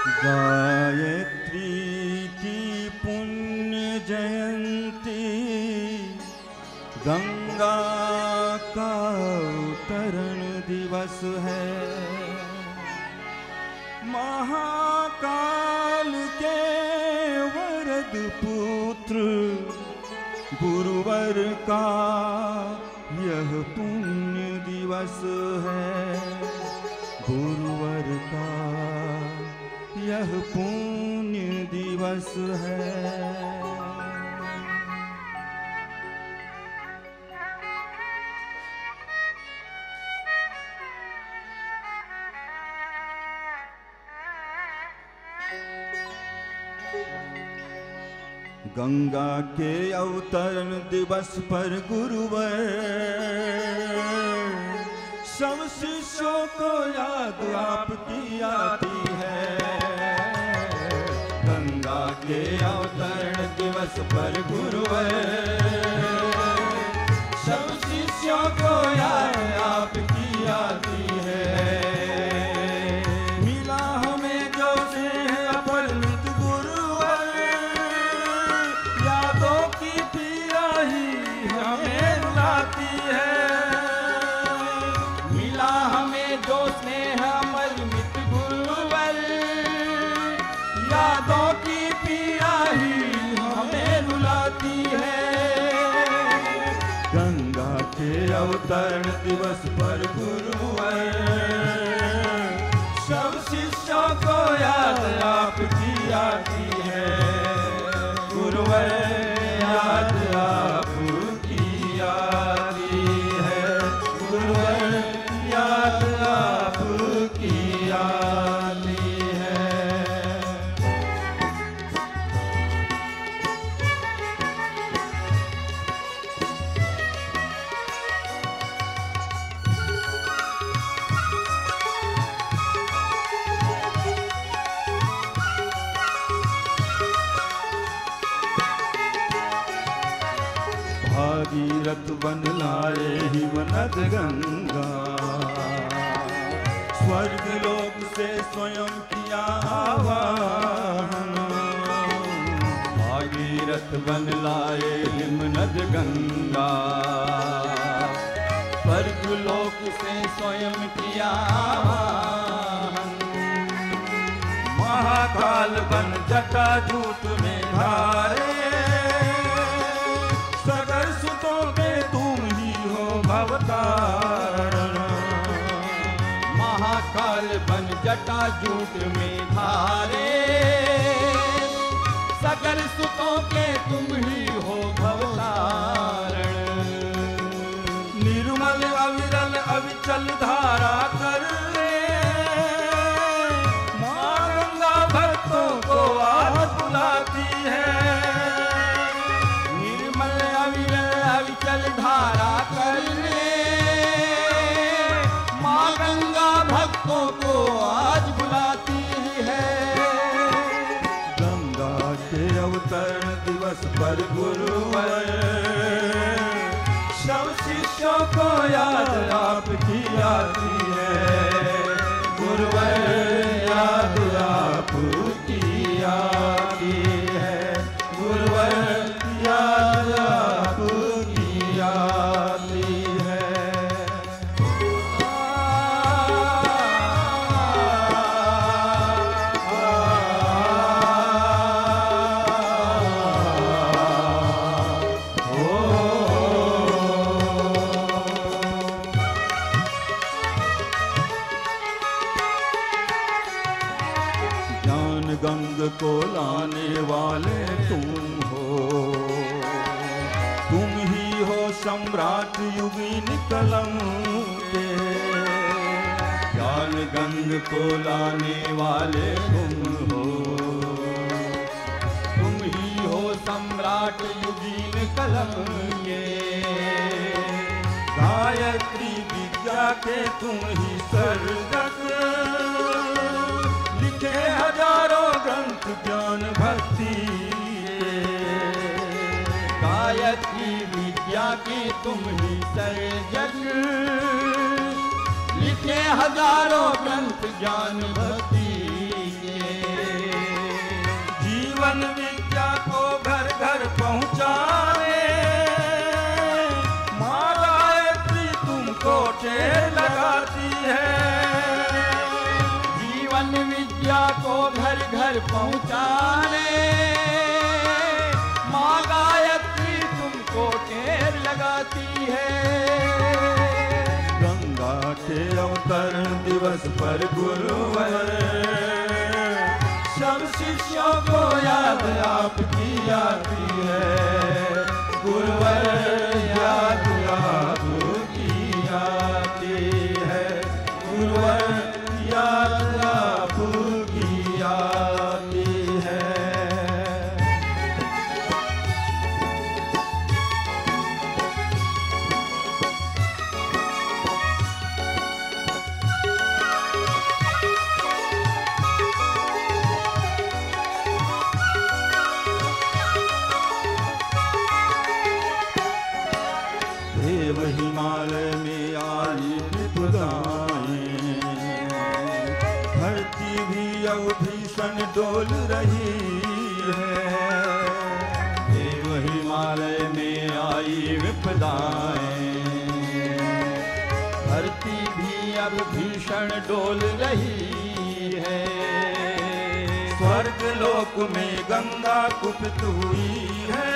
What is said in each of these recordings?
गायत्री की पुण्य जयंती, गंगा का अवतरण दिवस है। महाकाल के वरद पुत्र गुरुवर का यह पुण्य दिवस है। गुरुवर का यह पुण्य दिवस है। गंगा के अवतरण दिवस पर गुरुवर सब शिष्यों को याद आपकी आती है। गंगा के अवतरण दिवस पर गुरुवर सब शिष्यों को याद आपकी आती है। मिला हमें जो स्नेह अपरिमित गुरुवर, यादों की पीड़ा ही हमें रुलाती है। मिला हमें जो स्नेह अपरिमित गुरुवर, यादों की पीड़ा ही हमें रुलाती है। गंगा के अवतरण दिवस पर गुरुवर सब शिष्यों को याद आपकी आती है। गुरुवर याद आपकी आती है। गुरुवर याद आपकी आती है। भागीरथ बन लाए हिमनद गंगा, स्वर्ग लोक से स्वयं किया आवाहन। भागीरथ बन लाए हिमनद गंगा, स्वर्ग लोक से स्वयं किया आवाहन। महाकाल बन जटा जूट में धारे, सगर सुतों के तुम ही हो भवतारण। महाकाल बन जटा जूट में धारे, सगर सुतों के तुम ही हो भवतारण। निर्मल अविरल अविचल धारा कर ले, माँ गंगा भक्तों को आज बुलाती है। अविचल धारा कर ले, माँ गंगा भक्तों को आज बुलाती है। गंगा के अवतरण दिवस पर गुरुवर सब शिष्यों को याद आपकी आती है। गुरुवर याद आपकी आती है। गुरुवर याद आपकी आती है। ज्ञान गंग को लाने वाले तुम हो, तुम ही हो सम्राट युगीन कलम के। ज्ञान गंग को लाने वाले तुम हो, तुम ही हो सम्राट युगीन कलम के। गायत्री विद्या के तुम ही सर्जक, लिखे हजारों ग्रंथ ज्ञान भक्ति। गायत्री विद्या के तुम ही सर्जक, लिखे हजारों ग्रंथ ज्ञान भक्ति के। विद्या को घर घर पहुँचाने, माँ गायत्री तुमको टेर लगाती है। गंगा के अवतरण दिवस पर गुरुवर सब शिष्यों को याद आपकी आती है। गुरुवर याद आपकी आती है। गुरुवर याद आपकी आती है। देव हिमालय में आई विपदाएं, धरती भी अब भीषण डोल रही है। देव हिमालय में आई विपदाएं, धरती भी अब भीषण डोल रही है। स्वर्ग लोक में गंगा कुपित हुई है।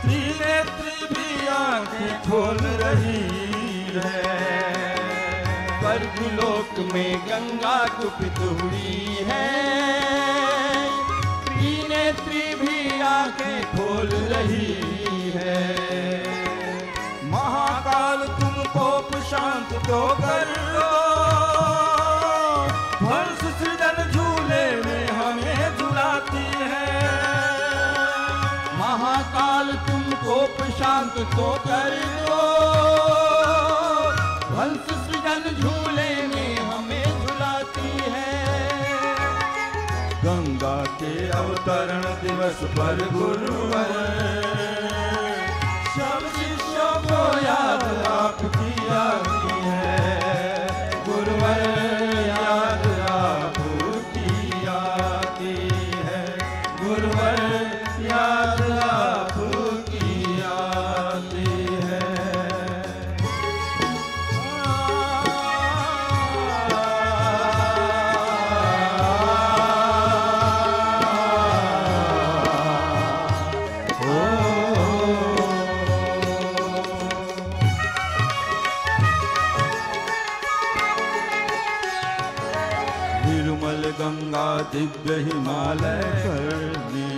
त्रिनेत्री भी आंखें खोल रही है। स्वर्गलोक में गंगा कुपित हुई है। त्रिनेत्री भी आंखें खोल रही है। महाकाल तुम कोप शांत तो कर लो। ध्वंस सृजन झूले में हमें झुलाती है। महाकाल तुम कोप शांत तो कर दो। हंस सृजन झूले में हमें झुलाती है। गंगा के अवतरण दिवस पर गुरुवर सब शिष्यों को याद आपकी आती है। गुरुवर याद आपकी आती है। गुरुवर याद आपकी आती है। निर्मल गंगा दिव्य हिमालय करने,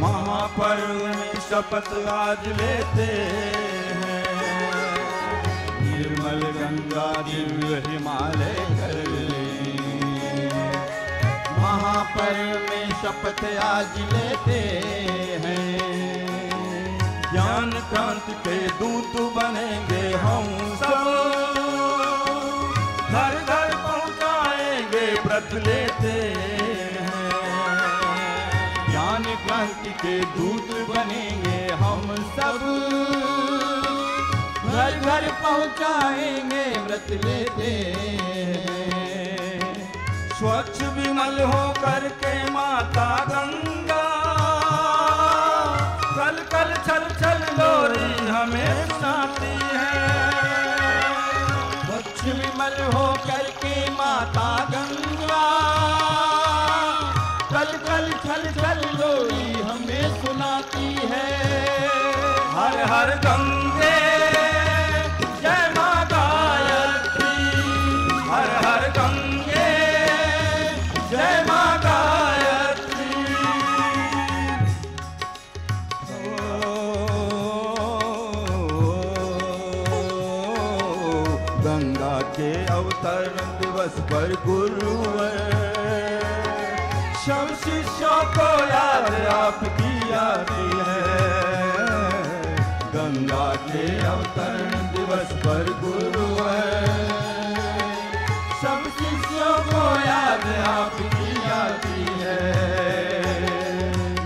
महापर्व में शपथ आज लेते हैं। निर्मल गंगा दिव्य हिमालय करने, महापर्व में शपथ आज लेते हैं। ज्ञान क्रांति के दूत बनेंगे हम सब। घर घर पहुंचाएंगे व्रत लेते हैं। ज्ञान क्रांति के दूत बनेंगे हम सब। घर घर पहुँचाएंगे व्रत लेते हैं। स्वच्छ विमल हो करके माता गंगा कल कल छल छल लोरी हमें सुनाती है। स्वच्छ विमल हो करके माता गंगा कल कल छल छल लोरी हमें सुनाती है। हर हर गंगे जय माँ गायत्री। हर हर गंगे जय माँ गायत्री। गंगा के अवतरण दिवस पर गुरुवर सब शिष्यों को याद आपकी आती है। गंगा के अवतरण दिवस पर गुरुवर सब शिष्यों को याद आपकी आती है।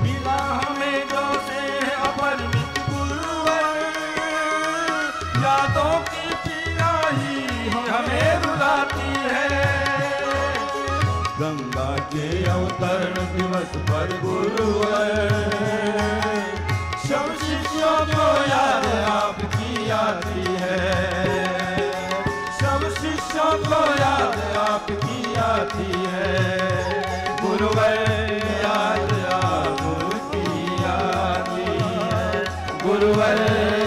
मिला हमें जो से अपरिमित गुरुवर, यादों की पीड़ा ही हमें रुलाती है। गंगा के अवतरण दिवस पर गुरुवर सब शिष्यों को याद आपकी आती है। सब शिष्यों को याद गुरुवर याद आपकी आती है, गुरुवर